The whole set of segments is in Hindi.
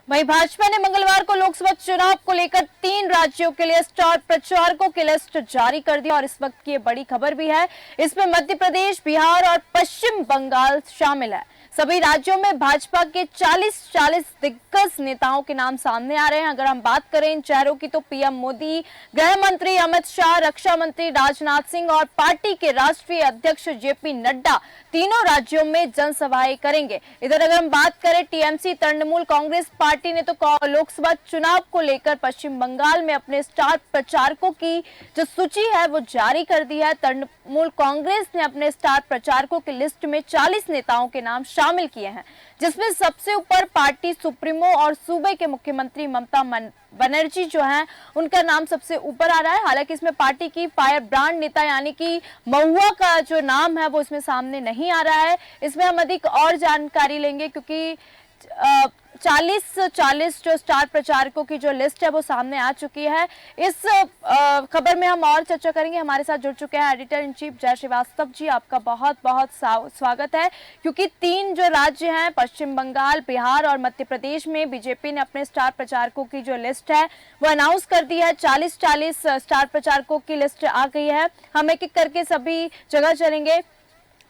वहीं भाजपा ने मंगलवार को लोकसभा चुनाव को लेकर 3 राज्यों के लिए स्टार प्रचारकों की लिस्ट जारी कर दी और इस वक्त की ये बड़ी खबर भी है। इसमें मध्य प्रदेश, बिहार और पश्चिम बंगाल शामिल है। सभी राज्यों में भाजपा के 40 दिग्गज नेताओं के नाम सामने आ रहे हैं। अगर हम बात करें इन चेहरों की तो पीएम मोदी, गृह मंत्री अमित शाह, रक्षा मंत्री राजनाथ सिंह और पार्टी के राष्ट्रीय अध्यक्ष जेपी नड्डा तीनों राज्यों में जनसभाएं करेंगे। इधर अगर हम बात करें टीएमसी तृणमूल कांग्रेस पार्टी ने तो लोकसभा चुनाव को लेकर पश्चिम बंगाल में अपने स्टार प्रचारकों की जो सूची है वो जारी कर दी है। तृणमूल कांग्रेस ने अपने स्टार प्रचारकों की लिस्ट में 40 नेताओं के नाम शामिल किए हैं, जिसमें सबसे ऊपर पार्टी सुप्रीमो और सूबे के मुख्यमंत्री ममता बनर्जी जो हैं उनका नाम सबसे ऊपर आ रहा है। हालांकि इसमें पार्टी की फायर ब्रांड नेता यानी कि महुआ का जो नाम है वो इसमें सामने नहीं आ रहा है। इसमें हम अधिक और जानकारी लेंगे क्योंकि 40 जो स्टार प्रचारकों की जो लिस्ट है वो सामने आ चुकी है। इस खबर में हम और चर्चा करेंगे। हमारे साथ जुड़ चुके हैं एडिटर इन चीफ जय श्रीवास्तव जी, आपका बहुत बहुत स्वागत है। क्योंकि 3 जो राज्य हैं पश्चिम बंगाल, बिहार और मध्य प्रदेश में बीजेपी ने अपने स्टार प्रचारकों की जो लिस्ट है वो अनाउंस कर दी है। 40 स्टार प्रचारकों की लिस्ट आ गई है। हम एक एक करके सभी जगह चलेंगे।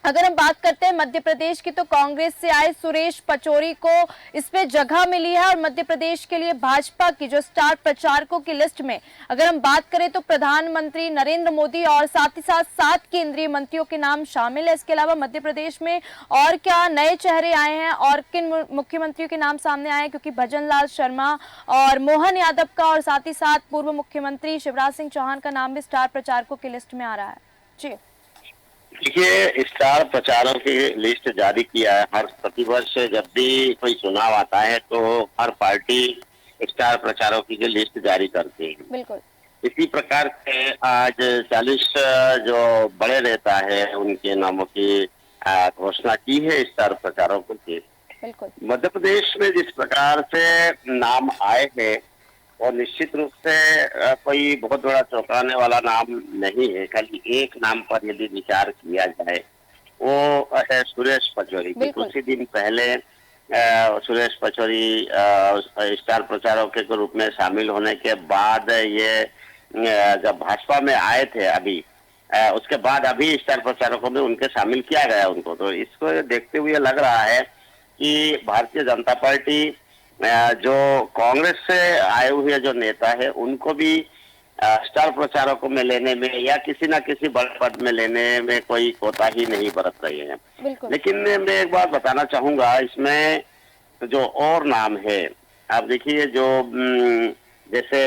अगर हम बात करते हैं मध्य प्रदेश की तो कांग्रेस से आए सुरेश पचौरी को इसमें जगह मिली है और मध्य प्रदेश के लिए भाजपा की जो स्टार प्रचारकों की लिस्ट में अगर हम बात करें तो प्रधानमंत्री नरेंद्र मोदी और साथ ही साथ 7 केंद्रीय मंत्रियों के नाम शामिल है। इसके अलावा मध्य प्रदेश में और क्या नए चेहरे आए हैं और किन मुख्यमंत्रियों के नाम सामने आए हैं, क्योंकि भजन लाल शर्मा और मोहन यादव का और साथ ही साथ पूर्व मुख्यमंत्री शिवराज सिंह चौहान का नाम भी स्टार प्रचारकों की लिस्ट में आ रहा है। जी देखिए, स्टार प्रचारकों की लिस्ट जारी किया है। हर प्रतिवर्ष जब भी कोई चुनाव आता है तो हर पार्टी स्टार प्रचारकों की लिस्ट जारी करती है। बिल्कुल। इसी प्रकार से आज 40 जो बड़े नेता है उनके नामों की घोषणा की है स्टार प्रचारकों की। बिल्कुल। मध्य प्रदेश में जिस प्रकार से नाम आए हैं और निश्चित रूप से कोई बहुत बड़ा चौंकाने वाला नाम नहीं है। खाली एक नाम पर यदि विचार किया जाए वो है सुरेश पचौरी। कुछ ही दिन पहले सुरेश पचौरी स्टार प्रचारकों के रूप में शामिल होने के बाद ये जब भाजपा में आए थे अभी उसके बाद अभी स्टार प्रचारकों में उनके शामिल किया गया उनको। तो इसको देखते हुए लग रहा है कि भारतीय जनता पार्टी जो कांग्रेस से आए हुए जो नेता है उनको भी स्टार प्रचारकों में लेने में या किसी न किसी बड़े पद में लेने में कोई कोताही नहीं बरत रही है। लेकिन मैं एक बात बताना चाहूंगा, इसमें जो और नाम है आप देखिए, जो जैसे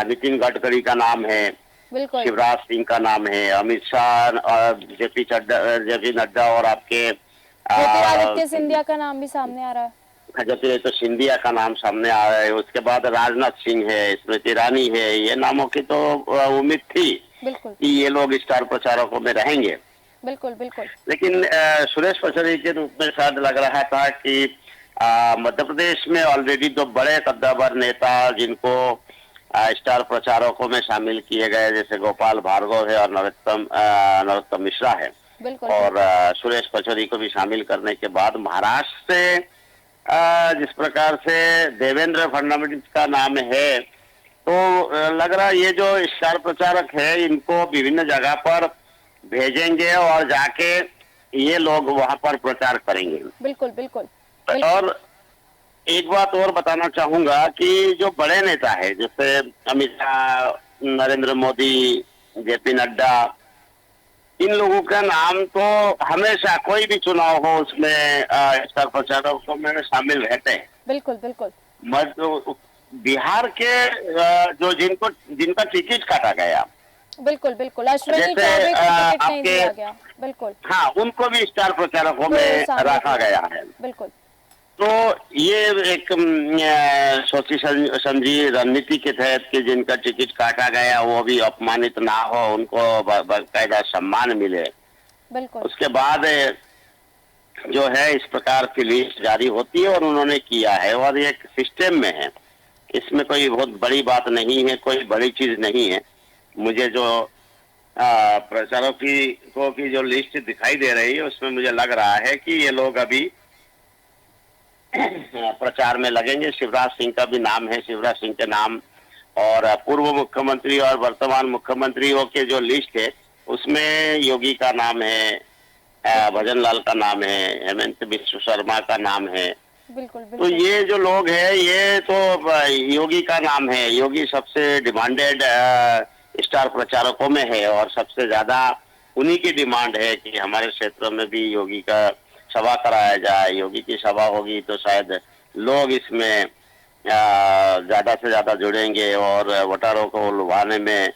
नितिन गडकरी का नाम है, शिवराज सिंह का नाम है, अमित शाह और जेपी नड्डा और आपके ज्योतिरादित्य सिंधिया का नाम भी सामने आ रहा है। तो सिंधिया का नाम सामने आ रहा है। उसके बाद राजनाथ सिंह है, स्मृति ईरानी है। ये नामों की तो उम्मीद थी कि ये लोग स्टार प्रचारकों में रहेंगे। बिल्कुल बिल्कुल। लेकिन सुरेश पचौरी के रूप में शायद लग रहा था कि मध्य प्रदेश में ऑलरेडी 2 बड़े कद्दावर नेता जिनको स्टार प्रचारकों में शामिल किए गए, जैसे गोपाल भार्गव है और नरोत्तम मिश्रा है, और सुरेश पचौरी को भी शामिल करने के बाद महाराष्ट्र से जिस प्रकार से देवेंद्र फडणवीस का नाम है, तो लग रहा है ये जो स्टार प्रचारक है इनको विभिन्न जगह पर भेजेंगे और जाके ये लोग वहां पर प्रचार करेंगे। बिल्कुल बिल्कुल। और एक बात और बताना चाहूंगा कि जो बड़े नेता है जैसे अमित शाह, नरेंद्र मोदी, जेपी नड्डा, इन लोगों का नाम तो हमेशा कोई भी चुनाव हो उसमें स्टार प्रचारकों में शामिल रहते हैं। बिल्कुल बिल्कुल। बिहार के जिनका टिकट काटा गया, बिल्कुल बिल्कुल, अश्विनी चौबे को टिकट नहीं दिया गया। बिल्कुल। हाँ, उनको भी स्टार प्रचारकों में रखा गया है। बिल्कुल। तो ये एक सोची समझी रणनीति के तहत कि जिनका टिकट काटा गया वो भी अपमानित ना हो, उनको बाकायदा सम्मान मिले। बिल्कुल। उसके बाद जो है इस प्रकार की लिस्ट जारी होती है और उन्होंने किया है और ये एक सिस्टम में है। इसमें कोई बहुत बड़ी बात नहीं है, कोई बड़ी चीज नहीं है। मुझे जो प्रचारकों की जो लिस्ट दिखाई दे रही है उसमें मुझे लग रहा है कि ये लोग अभी प्रचार में लगेंगे। शिवराज सिंह का भी नाम है, शिवराज सिंह के नाम, और पूर्व मुख्यमंत्री और वर्तमान मुख्यमंत्रियों के जो लिस्ट है उसमें योगी का नाम है, भजन लाल का नाम है, हेमंत बिस्व शर्मा का नाम है। बिल्कुल तो बिल्कुल। ये जो लोग हैं ये तो योगी का नाम है। योगी सबसे डिमांडेड स्टार प्रचारकों में है और सबसे ज्यादा उन्हीं की डिमांड है कि हमारे क्षेत्र में भी योगी का सभा कराया जाए। योगी की सभा होगी तो शायद लोग इसमें ज्यादा से ज्यादा जुड़ेंगे और वोटरों को लुभाने में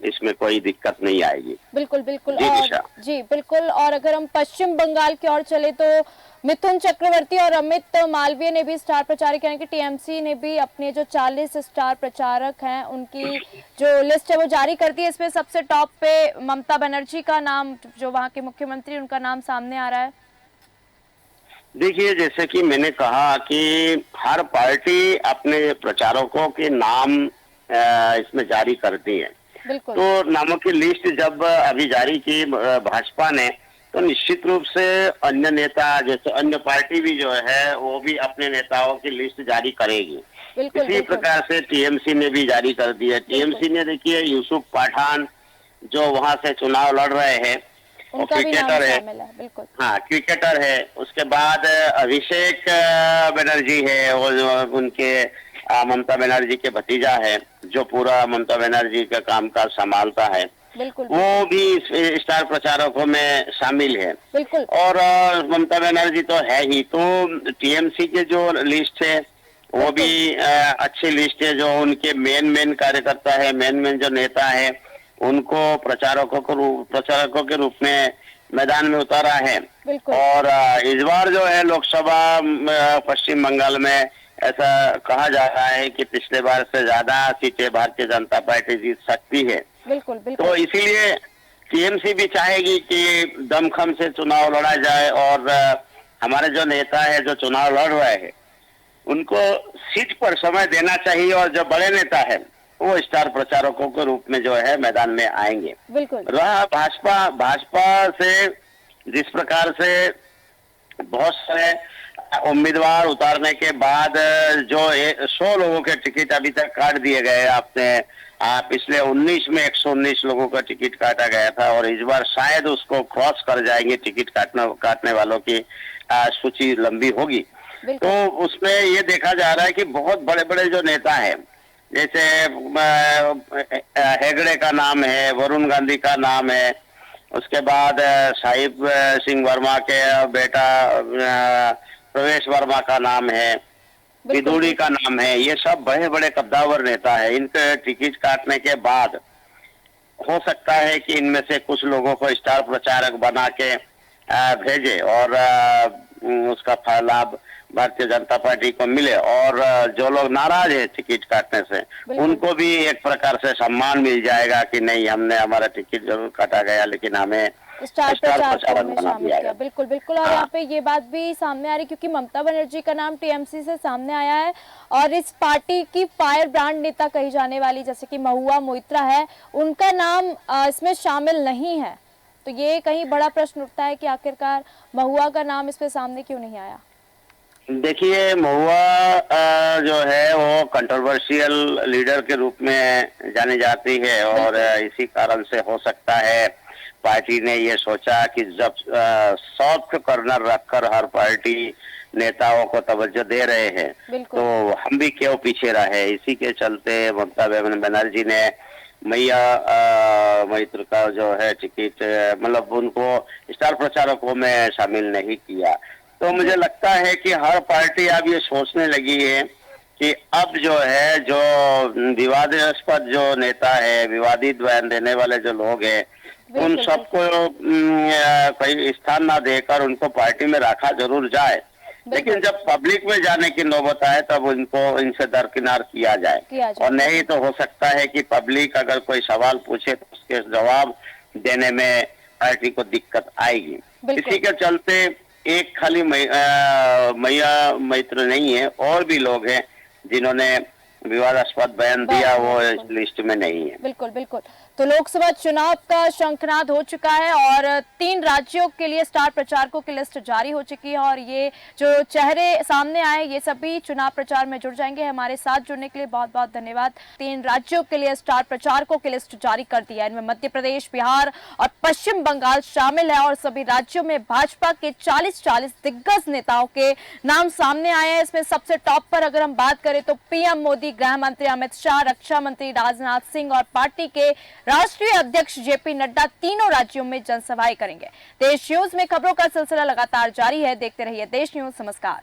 इसमें कोई दिक्कत नहीं आएगी। बिल्कुल बिल्कुल। जी और निशा। जी बिल्कुल। और अगर हम पश्चिम बंगाल की ओर चले तो मिथुन चक्रवर्ती और अमित मालवीय ने भी स्टार प्रचारक यानी कि टीएमसी ने भी अपने जो 40 स्टार प्रचारक हैं उनकी जो लिस्ट है वो जारी कर दी है। इसमें सबसे टॉप पे ममता बनर्जी का नाम, जो वहां के मुख्यमंत्री, उनका नाम सामने आ रहा है। देखिए, जैसे कि मैंने कहा कि हर पार्टी अपने प्रचारकों के नाम इसमें जारी करती है। बिल्कुल तो नामों की लिस्ट जब अभी जारी की भाजपा ने, तो निश्चित रूप से अन्य नेता जैसे अन्य पार्टी भी जो है वो भी अपने नेताओं की लिस्ट जारी करेगी। बिल्कुल। इसी बिल्कुल प्रकार से टीएमसी ने भी जारी कर दी है। टीएमसी ने देखिए यूसुफ पठान जो वहां से चुनाव लड़ रहे हैं, वो उनका भी नाम क्रिकेटर है। शामिल है। बिल्कुल हाँ, क्रिकेटर है। उसके बाद अभिषेक बनर्जी है, वो जो उनके ममता बनर्जी के भतीजा है, जो पूरा ममता बनर्जी का कामकाज संभालता है, बिल्कुल वो भी इस स्टार प्रचारकों में शामिल है। बिल्कुल और ममता बनर्जी तो है ही। तो टीएमसी के जो लिस्ट है वो भी अच्छी लिस्ट है। जो उनके मेन कार्यकर्ता है, मेन जो नेता है, उनको प्रचारकों के रूप में मैदान में उतारा है। बिल्कुल और इस बार जो है लोकसभा पश्चिम बंगाल में ऐसा कहा जा रहा है कि पिछले बार से ज्यादा सीटें भारतीय जनता पार्टी जीत सकती है। बिल्कुल तो बिल्कुल इसीलिए टीएमसी भी चाहेगी कि दमखम से चुनाव लड़ा जाए और हमारे जो नेता है जो चुनाव लड़ रहे हैं उनको सीट पर समय देना चाहिए, और जो बड़े नेता है वो स्टार प्रचारकों के रूप में जो है मैदान में आएंगे। बिल्कुल रहा भाजपा से जिस प्रकार से बहुत सारे उम्मीदवार उतारने के बाद जो 100 लोगों के टिकट अभी तक काट दिए गए। आपने पिछले 19 में 119 लोगों का टिकट काटा गया था और इस बार शायद उसको क्रॉस कर जाएंगे। टिकट काटने वालों की सूची लंबी होगी। तो उसमें ये देखा जा रहा है कि बहुत बड़े बड़े जो नेता हैं, जैसे हेगड़े का नाम है, वरुण गांधी का नाम है, उसके बाद साहिब सिंह वर्मा के बेटा प्रवेश वर्मा का नाम है, बिदुड़ी का नाम है। ये सब बड़े बड़े कद्दावर नेता है। इनके टिकट काटने के बाद हो सकता है कि इनमें से कुछ लोगों को स्टार प्रचारक बना के भेजे और उसका लाभ भारतीय जनता पार्टी को मिले, और जो लोग नाराज है टिकट काटने से उनको भी एक प्रकार से सम्मान मिल जाएगा कि नहीं, हमने हमारा टिकट जरूर काटा गया लेकिन हमें स्टार प्रचारकों में बना शामिल दिया किया। गया। बिल्कुल बिल्कुल। और यहाँ पे ये बात भी सामने आ रही क्योंकि ममता बनर्जी का नाम टीएमसी से सामने आया है और इस पार्टी की फायर ब्रांड नेता कही जाने वाली जैसे कि महुआ मोइत्रा है, उनका नाम इसमें शामिल नहीं है। तो ये कहीं बड़ा प्रश्न उठता है कि आखिरकार महुआ का नाम इसमें सामने क्यों नहीं आया। देखिए, महुआ जो है वो कंट्रोवर्शियल लीडर के रूप में जानी जाती है और इसी कारण से हो सकता है पार्टी ने ये सोचा कि जब सॉफ्ट कॉर्नर रखकर हर पार्टी नेताओं को तवज्जो दे रहे हैं तो हम भी क्यों पीछे रहे। इसी के चलते ममता बनर्जी ने मैया मैत्र का जो है टिकट मतलब उनको स्टार प्रचारकों में शामिल नहीं किया। तो मुझे लगता है कि हर पार्टी अब ये सोचने लगी है कि अब जो है जो विवादास्पद जो नेता है, विवादित बयान देने वाले जो लोग हैं, उन सबको कोई स्थान ना देकर उनको पार्टी में रखा जरूर जाए, लेकिन जब पब्लिक में जाने की नौबत आए तब उनको इनसे दरकिनार किया जाए। और नहीं तो हो सकता है कि पब्लिक अगर कोई सवाल पूछे तो उसके जवाब देने में पार्टी को दिक्कत आएगी। इसी के चलते एक खाली मैया मैत्र नहीं है, और भी लोग हैं जिन्होंने विवादास्पद बयान दिया, वो इस लिस्ट में नहीं है। बिल्कुल बिल्कुल। तो लोकसभा चुनाव का शंखनाद हो चुका है और 3 राज्यों के लिए स्टार प्रचारकों की लिस्ट जारी हो चुकी है और ये जो चेहरे सामने आए ये सभी चुनाव प्रचार में जुड़ जाएंगे। हमारे साथ जुड़ने के लिए बहुत बहुत धन्यवाद। 3 राज्यों के लिए स्टार प्रचारकों की लिस्ट जारी कर दी है। इनमें मध्य प्रदेश, बिहार और पश्चिम बंगाल शामिल है और सभी राज्यों में भाजपा के 40 दिग्गज नेताओं के नाम सामने आए हैं। इसमें सबसे टॉप पर अगर हम बात करें तो पीएम मोदी, गृह मंत्री अमित शाह, रक्षा मंत्री राजनाथ सिंह और पार्टी के राष्ट्रीय अध्यक्ष जेपी नड्डा तीनों राज्यों में जनसभाएं करेंगे। देश न्यूज में खबरों का सिलसिला लगातार जारी है। देखते रहिए देश न्यूज। नमस्कार।